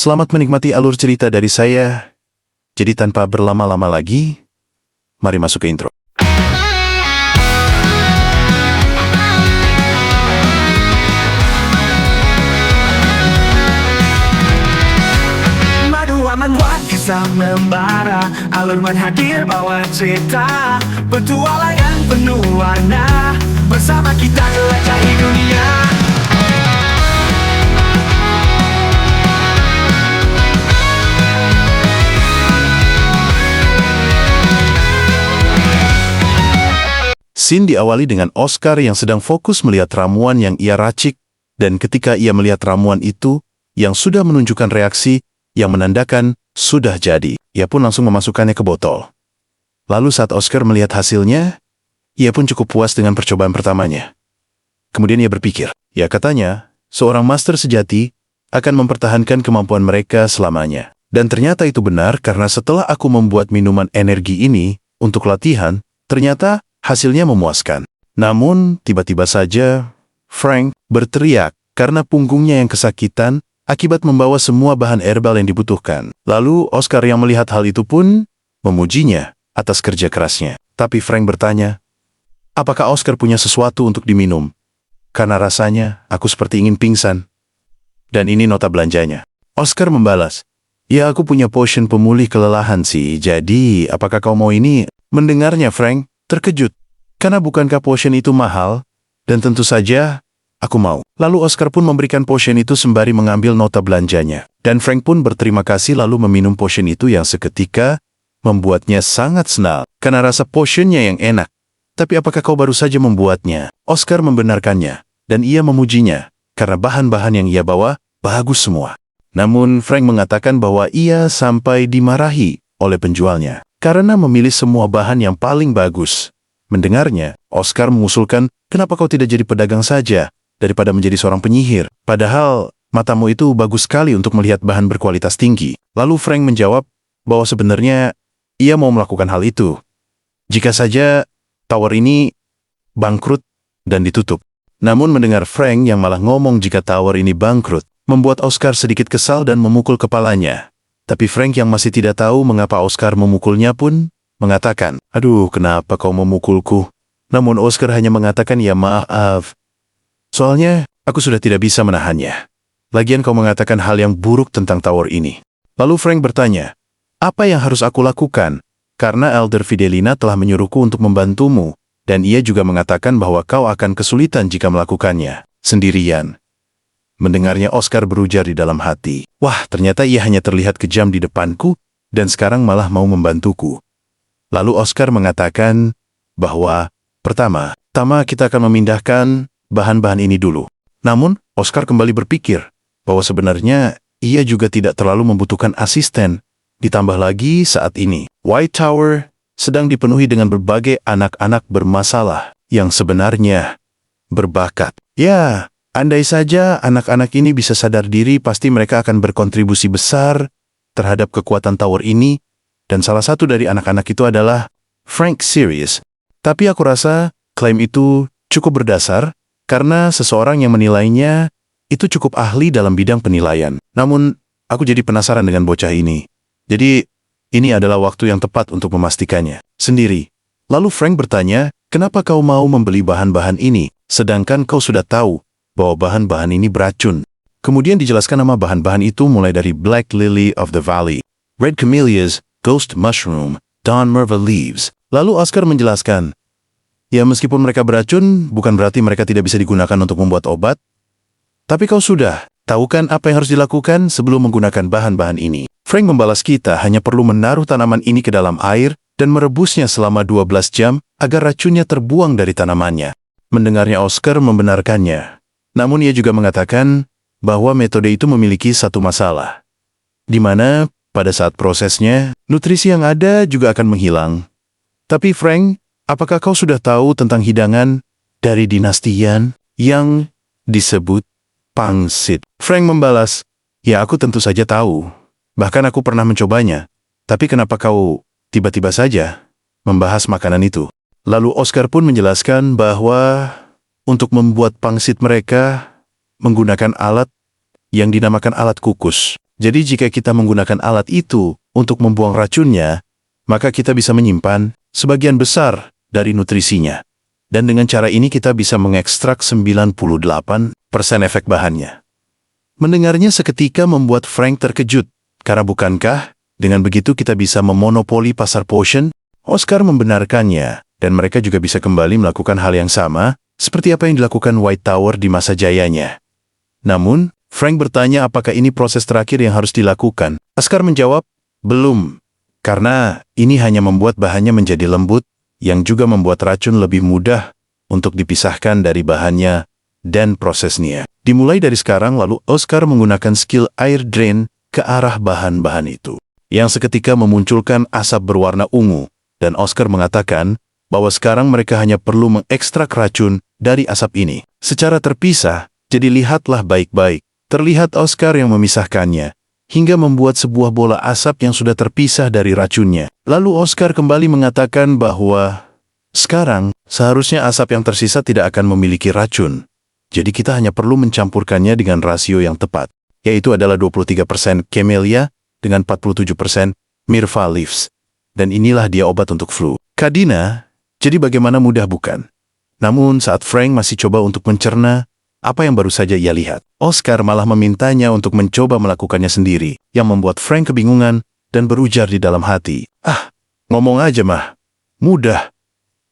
Selamat menikmati alur cerita dari saya. Jadi tanpa berlama-lama lagi, mari masuk ke intro. Madu aman buat kisah membara, alur hadir bawa cerita, petualangan penuh warna, bersama kita jelajahi dunia. Scene diawali dengan Oscar yang sedang fokus melihat ramuan yang ia racik, dan ketika ia melihat ramuan itu, yang sudah menunjukkan reaksi yang menandakan sudah jadi, ia pun langsung memasukkannya ke botol. Lalu saat Oscar melihat hasilnya, ia pun cukup puas dengan percobaan pertamanya. Kemudian ia berpikir, ya katanya, seorang master sejati akan mempertahankan kemampuan mereka selamanya. Dan ternyata itu benar karena setelah aku membuat minuman energi ini untuk latihan, ternyata hasilnya memuaskan. Namun, tiba-tiba saja, Frank berteriak karena punggungnya yang kesakitan akibat membawa semua bahan herbal yang dibutuhkan. Lalu, Oscar yang melihat hal itu pun memujinya atas kerja kerasnya. Tapi Frank bertanya, apakah Oscar punya sesuatu untuk diminum? Karena rasanya, aku seperti ingin pingsan. Dan ini nota belanjanya. Oscar membalas, ya aku punya potion pemulih kelelahan sih, jadi apakah kau mau ini? Mendengarnya Frank terkejut, karena bukankah potion itu mahal? Dan tentu saja, aku mau. Lalu Oscar pun memberikan potion itu sembari mengambil nota belanjanya. Dan Frank pun berterima kasih lalu meminum potion itu yang seketika membuatnya sangat senang, karena rasa potionnya yang enak. Tapi apakah kau baru saja membuatnya? Oscar membenarkannya, dan ia memujinya, karena bahan-bahan yang ia bawa bagus semua. Namun Frank mengatakan bahwa ia sampai dimarahi oleh penjualnya karena memilih semua bahan yang paling bagus. Mendengarnya, Oscar mengusulkan, kenapa kau tidak jadi pedagang saja, daripada menjadi seorang penyihir? Padahal, matamu itu bagus sekali untuk melihat bahan berkualitas tinggi. Lalu Frank menjawab bahwa sebenarnya ia mau melakukan hal itu jika saja tower ini bangkrut dan ditutup. Namun mendengar Frank yang malah ngomong jika tower ini bangkrut, membuat Oscar sedikit kesal dan memukul kepalanya. Tapi Frank yang masih tidak tahu mengapa Oscar memukulnya pun mengatakan, aduh kenapa kau memukulku? Namun Oscar hanya mengatakan ya maaf. Soalnya aku sudah tidak bisa menahannya. Lagian kau mengatakan hal yang buruk tentang tower ini. Lalu Frank bertanya, apa yang harus aku lakukan? Karena Elder Fidelina telah menyuruhku untuk membantumu. Dan ia juga mengatakan bahwa kau akan kesulitan jika melakukannya sendirian. Mendengarnya Oscar berujar di dalam hati, wah ternyata ia hanya terlihat kejam di depanku dan sekarang malah mau membantuku. Lalu Oscar mengatakan bahwa pertama kita akan memindahkan bahan-bahan ini dulu. Namun Oscar kembali berpikir bahwa sebenarnya ia juga tidak terlalu membutuhkan asisten. Ditambah lagi saat ini White Tower sedang dipenuhi dengan berbagai anak-anak bermasalah yang sebenarnya berbakat. Ya, andai saja anak-anak ini bisa sadar diri, pasti mereka akan berkontribusi besar terhadap kekuatan tower ini, dan salah satu dari anak-anak itu adalah Frank Sirius. Tapi aku rasa klaim itu cukup berdasar, karena seseorang yang menilainya itu cukup ahli dalam bidang penilaian. Namun, aku jadi penasaran dengan bocah ini. Jadi, ini adalah waktu yang tepat untuk memastikannya sendiri. Lalu Frank bertanya, kenapa kau mau membeli bahan-bahan ini, sedangkan kau sudah tahu bahwa bahan-bahan ini beracun? Kemudian dijelaskan nama bahan-bahan itu mulai dari Black Lily of the Valley, Red Camellias, Ghost Mushroom, Dawn Merva Leaves. Lalu Oscar menjelaskan, ya meskipun mereka beracun, bukan berarti mereka tidak bisa digunakan untuk membuat obat. Tapi kau sudah tahu kan apa yang harus dilakukan sebelum menggunakan bahan-bahan ini? Frank membalas kita hanya perlu menaruh tanaman ini ke dalam air dan merebusnya selama 12 jam agar racunnya terbuang dari tanamannya. Mendengarnya Oscar membenarkannya. Namun ia juga mengatakan bahwa metode itu memiliki satu masalah, di mana pada saat prosesnya, nutrisi yang ada juga akan menghilang. Tapi Frank, apakah kau sudah tahu tentang hidangan dari dinasti Yan yang disebut pangsit? Frank membalas, ya aku tentu saja tahu. Bahkan aku pernah mencobanya. Tapi kenapa kau tiba-tiba saja membahas makanan itu? Lalu Oscar pun menjelaskan bahwa untuk membuat pangsit mereka menggunakan alat yang dinamakan alat kukus. Jadi jika kita menggunakan alat itu untuk membuang racunnya, maka kita bisa menyimpan sebagian besar dari nutrisinya. Dan dengan cara ini kita bisa mengekstrak 98% efek bahannya. Mendengarnya seketika membuat Frank terkejut, karena bukankah dengan begitu kita bisa memonopoli pasar potion? Oscar membenarkannya, dan mereka juga bisa kembali melakukan hal yang sama, seperti apa yang dilakukan White Tower di masa jayanya. Namun, Frank bertanya apakah ini proses terakhir yang harus dilakukan. Oscar menjawab, belum, karena ini hanya membuat bahannya menjadi lembut, yang juga membuat racun lebih mudah untuk dipisahkan dari bahannya dan prosesnya. Dimulai dari sekarang, lalu Oscar menggunakan skill air drain ke arah bahan-bahan itu, yang seketika memunculkan asap berwarna ungu, dan Oscar mengatakan bahwa sekarang mereka hanya perlu mengekstrak racun dari asap ini secara terpisah. Jadi lihatlah baik-baik, terlihat Oscar yang memisahkannya, hingga membuat sebuah bola asap yang sudah terpisah dari racunnya. Lalu Oscar kembali mengatakan bahwa sekarang seharusnya asap yang tersisa tidak akan memiliki racun. Jadi kita hanya perlu mencampurkannya dengan rasio yang tepat, yaitu adalah 23% Camellia dengan 47% Myrrha Leaves. Dan inilah dia obat untuk flu. Kadina, jadi bagaimana mudah bukan? Namun saat Frank masih coba untuk mencerna apa yang baru saja ia lihat, Oscar malah memintanya untuk mencoba melakukannya sendiri, yang membuat Frank kebingungan dan berujar di dalam hati, ngomong aja mah, mudah.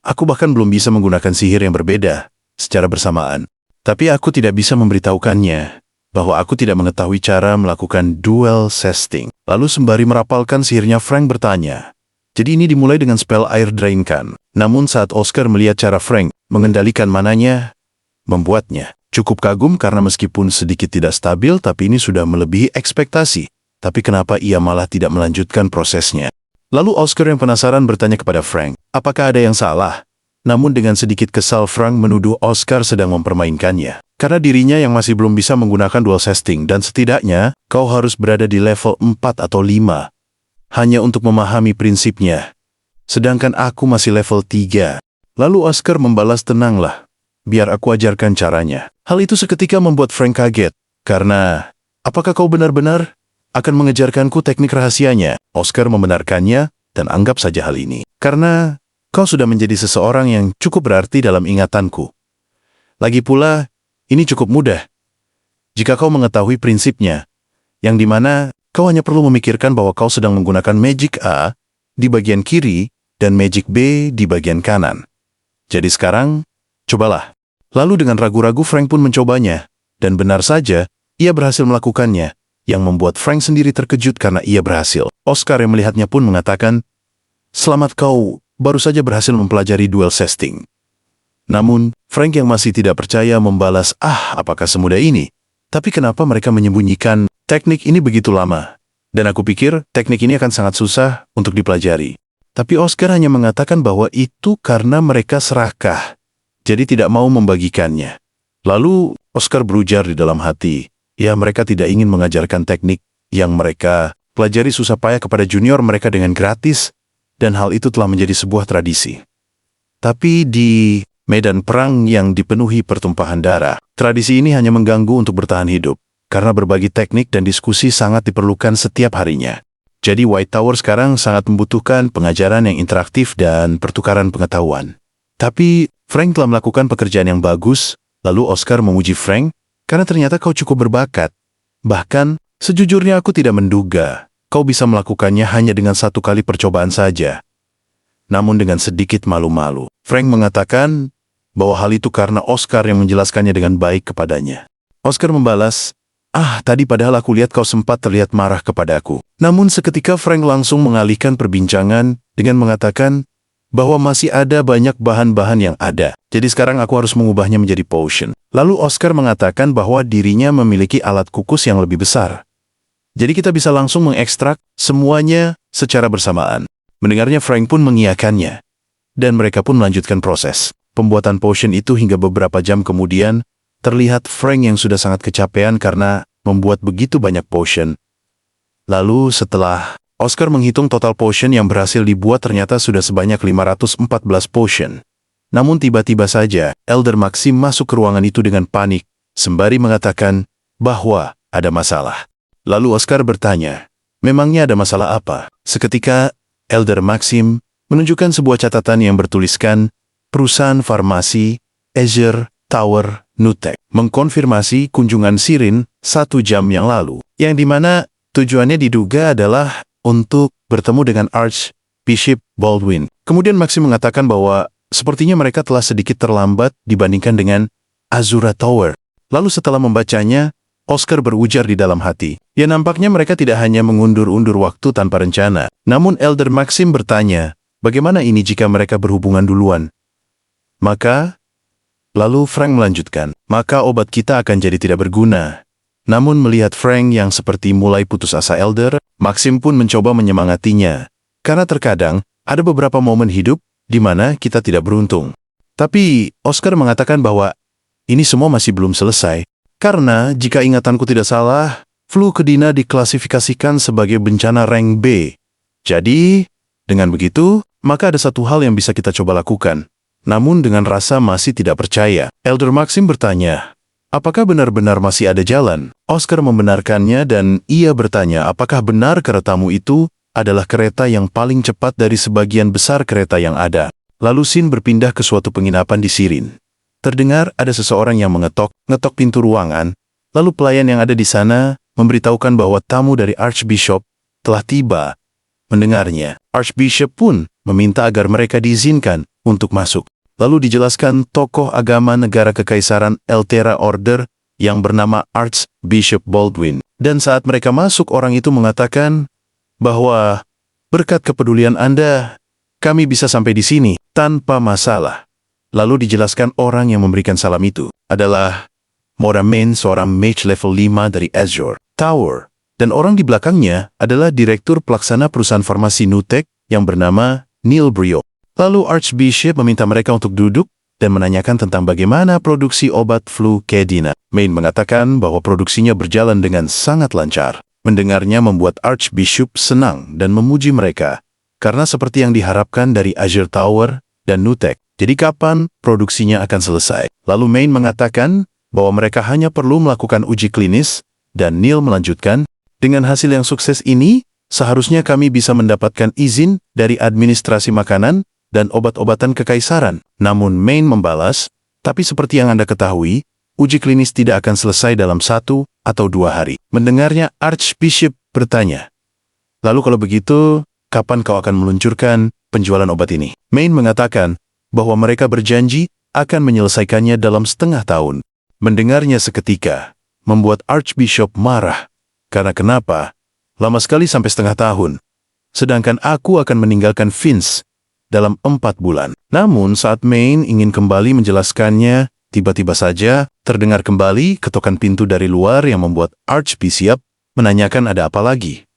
Aku bahkan belum bisa menggunakan sihir yang berbeda secara bersamaan. Tapi aku tidak bisa memberitahukannya bahwa aku tidak mengetahui cara melakukan dual casting. Lalu sembari merapalkan sihirnya, Frank bertanya, jadi ini dimulai dengan spell air drain kan? Namun saat Oscar melihat cara Frank mengendalikan mananya, membuatnya cukup kagum karena meskipun sedikit tidak stabil, tapi ini sudah melebihi ekspektasi. Tapi kenapa ia malah tidak melanjutkan prosesnya? Lalu Oscar yang penasaran bertanya kepada Frank, apakah ada yang salah? Namun dengan sedikit kesal, Frank menuduh Oscar sedang mempermainkannya. Karena dirinya yang masih belum bisa menggunakan dual casting, dan setidaknya kau harus berada di level 4 atau 5. Hanya untuk memahami prinsipnya. Sedangkan aku masih level 3. Lalu Oscar membalas, tenanglah. Biar aku ajarkan caranya. Hal itu seketika membuat Frank kaget. Karena, apakah kau benar-benar akan mengejarkanku teknik rahasianya? Oscar membenarkannya, dan anggap saja hal ini. Karena, kau sudah menjadi seseorang yang cukup berarti dalam ingatanku. Lagi pula, ini cukup mudah. Jika kau mengetahui prinsipnya, yang dimana kau hanya perlu memikirkan bahwa kau sedang menggunakan Magic A di bagian kiri dan Magic B di bagian kanan. Jadi sekarang, cobalah. Lalu dengan ragu-ragu Frank pun mencobanya, dan benar saja, ia berhasil melakukannya, yang membuat Frank sendiri terkejut karena ia berhasil. Oscar yang melihatnya pun mengatakan, selamat, kau baru saja berhasil mempelajari dual casting. Namun, Frank yang masih tidak percaya membalas, apakah semudah ini? Tapi kenapa mereka menyembunyikan teknik ini begitu lama? Dan aku pikir teknik ini akan sangat susah untuk dipelajari. Tapi Oscar hanya mengatakan bahwa itu karena mereka serakah, jadi tidak mau membagikannya. Lalu Oscar berujar di dalam hati, ya mereka tidak ingin mengajarkan teknik yang mereka pelajari susah payah kepada junior mereka dengan gratis, dan hal itu telah menjadi sebuah tradisi. Tapi di medan perang yang dipenuhi pertumpahan darah, tradisi ini hanya mengganggu untuk bertahan hidup, karena berbagi teknik dan diskusi sangat diperlukan setiap harinya. Jadi White Tower sekarang sangat membutuhkan pengajaran yang interaktif dan pertukaran pengetahuan. Tapi Frank telah melakukan pekerjaan yang bagus, lalu Oscar memuji Frank, karena ternyata kau cukup berbakat. Bahkan, sejujurnya aku tidak menduga kau bisa melakukannya hanya dengan 1 kali percobaan saja. Namun dengan sedikit malu-malu, Frank mengatakan bahwa hal itu karena Oscar yang menjelaskannya dengan baik kepadanya. Oscar membalas, tadi padahal aku lihat kau sempat terlihat marah kepadaku. Namun seketika Frank langsung mengalihkan perbincangan dengan mengatakan bahwa masih ada banyak bahan-bahan yang ada. Jadi sekarang aku harus mengubahnya menjadi potion. Lalu Oscar mengatakan bahwa dirinya memiliki alat kukus yang lebih besar. Jadi kita bisa langsung mengekstrak semuanya secara bersamaan. Mendengarnya Frank pun mengiyakannya. Dan mereka pun melanjutkan proses pembuatan potion itu hingga beberapa jam kemudian, terlihat Frank yang sudah sangat kecapean karena membuat begitu banyak potion. Lalu setelah Oscar menghitung total potion yang berhasil dibuat, ternyata sudah sebanyak 514 potion. Namun tiba-tiba saja, Elder Maxim masuk ke ruangan itu dengan panik, sembari mengatakan bahwa ada masalah. Lalu Oscar bertanya, memangnya ada masalah apa? Seketika, Elder Maxim menunjukkan sebuah catatan yang bertuliskan perusahaan farmasi Azure Tower Nutek mengkonfirmasi kunjungan Sirin 1 jam yang lalu, yang dimana tujuannya diduga adalah untuk bertemu dengan Archbishop Baldwin. Kemudian Maxim mengatakan bahwa sepertinya mereka telah sedikit terlambat dibandingkan dengan Azura Tower. Lalu setelah membacanya, Oscar berujar di dalam hati. Ya, nampaknya mereka tidak hanya mengundur-undur waktu tanpa rencana. Namun Elder Maxim bertanya, bagaimana ini jika mereka berhubungan duluan? Lalu Frank melanjutkan, maka obat kita akan jadi tidak berguna. Namun melihat Frank yang seperti mulai putus asa Elder, Maxim pun mencoba menyemangatinya. Karena terkadang ada beberapa momen hidup di mana kita tidak beruntung. Tapi Oscar mengatakan bahwa ini semua masih belum selesai. Karena jika ingatanku tidak salah, flu kedina diklasifikasikan sebagai bencana rank B. Jadi, dengan begitu, maka ada satu hal yang bisa kita coba lakukan. Namun dengan rasa masih tidak percaya, Elder Maxim bertanya, apakah benar-benar masih ada jalan? Oscar membenarkannya dan ia bertanya apakah benar keretamu itu adalah kereta yang paling cepat dari sebagian besar kereta yang ada. Lalu Sin berpindah ke suatu penginapan di Sirin. Terdengar ada seseorang yang ngetok pintu ruangan, lalu pelayan yang ada di sana memberitahukan bahwa tamu dari Archbishop telah tiba. Mendengarnya, Archbishop pun meminta agar mereka diizinkan untuk masuk. Lalu dijelaskan tokoh agama negara kekaisaran Eltera Order yang bernama Archbishop Baldwin. Dan saat mereka masuk, orang itu mengatakan bahwa berkat kepedulian Anda, kami bisa sampai di sini tanpa masalah. Lalu dijelaskan orang yang memberikan salam itu adalah Moramen, seorang mage level 5 dari Azure Tower. Dan orang di belakangnya adalah Direktur Pelaksana Perusahaan Farmasi Nutek yang bernama Neil Brio. Lalu Archbishop meminta mereka untuk duduk dan menanyakan tentang bagaimana produksi obat flu kedina. Main mengatakan bahwa produksinya berjalan dengan sangat lancar. Mendengarnya membuat Archbishop senang dan memuji mereka, karena seperti yang diharapkan dari Azure Tower dan Nutek. Jadi kapan produksinya akan selesai? Lalu Main mengatakan bahwa mereka hanya perlu melakukan uji klinis, dan Neil melanjutkan, dengan hasil yang sukses ini, seharusnya kami bisa mendapatkan izin dari administrasi makanan dan obat-obatan kekaisaran. Namun Main membalas, tapi seperti yang Anda ketahui, uji klinis tidak akan selesai dalam 1 atau 2 hari. Mendengarnya, Archbishop bertanya, lalu kalau begitu, kapan kau akan meluncurkan penjualan obat ini? Main mengatakan bahwa mereka berjanji akan menyelesaikannya dalam setengah tahun. Mendengarnya seketika, membuat Archbishop marah. Karena kenapa? Lama sekali sampai setengah tahun. Sedangkan aku akan meninggalkan Vince dalam 4 bulan. Namun saat Main ingin kembali menjelaskannya, tiba-tiba saja terdengar kembali ketokan pintu dari luar yang membuat Archbishop menanyakan ada apa lagi.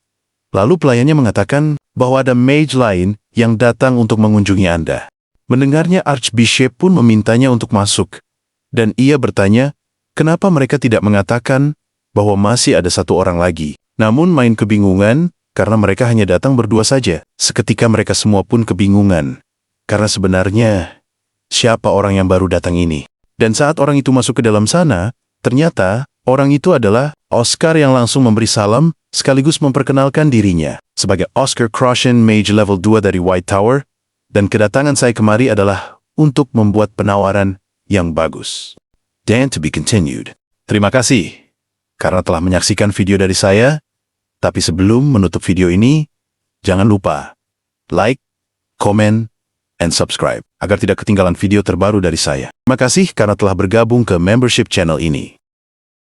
Lalu pelayannya mengatakan bahwa ada mage lain yang datang untuk mengunjungi Anda. Mendengarnya, Archbishop pun memintanya untuk masuk. Dan ia bertanya, kenapa mereka tidak mengatakan bahwa masih ada 1 orang lagi. Namun Main kebingungan, karena mereka hanya datang berdua saja. Seketika mereka semua pun kebingungan. Karena sebenarnya, siapa orang yang baru datang ini? Dan saat orang itu masuk ke dalam sana, ternyata orang itu adalah Oscar yang langsung memberi salam, sekaligus memperkenalkan dirinya sebagai Oscar Croshen, Mage level 2 dari White Tower. Dan kedatangan saya kemari adalah untuk membuat penawaran yang bagus. Dan to be continued. Terima kasih karena telah menyaksikan video dari saya. Tapi sebelum menutup video ini, jangan lupa like, comment, and subscribe agar tidak ketinggalan video terbaru dari saya. Terima kasih karena telah bergabung ke membership channel ini.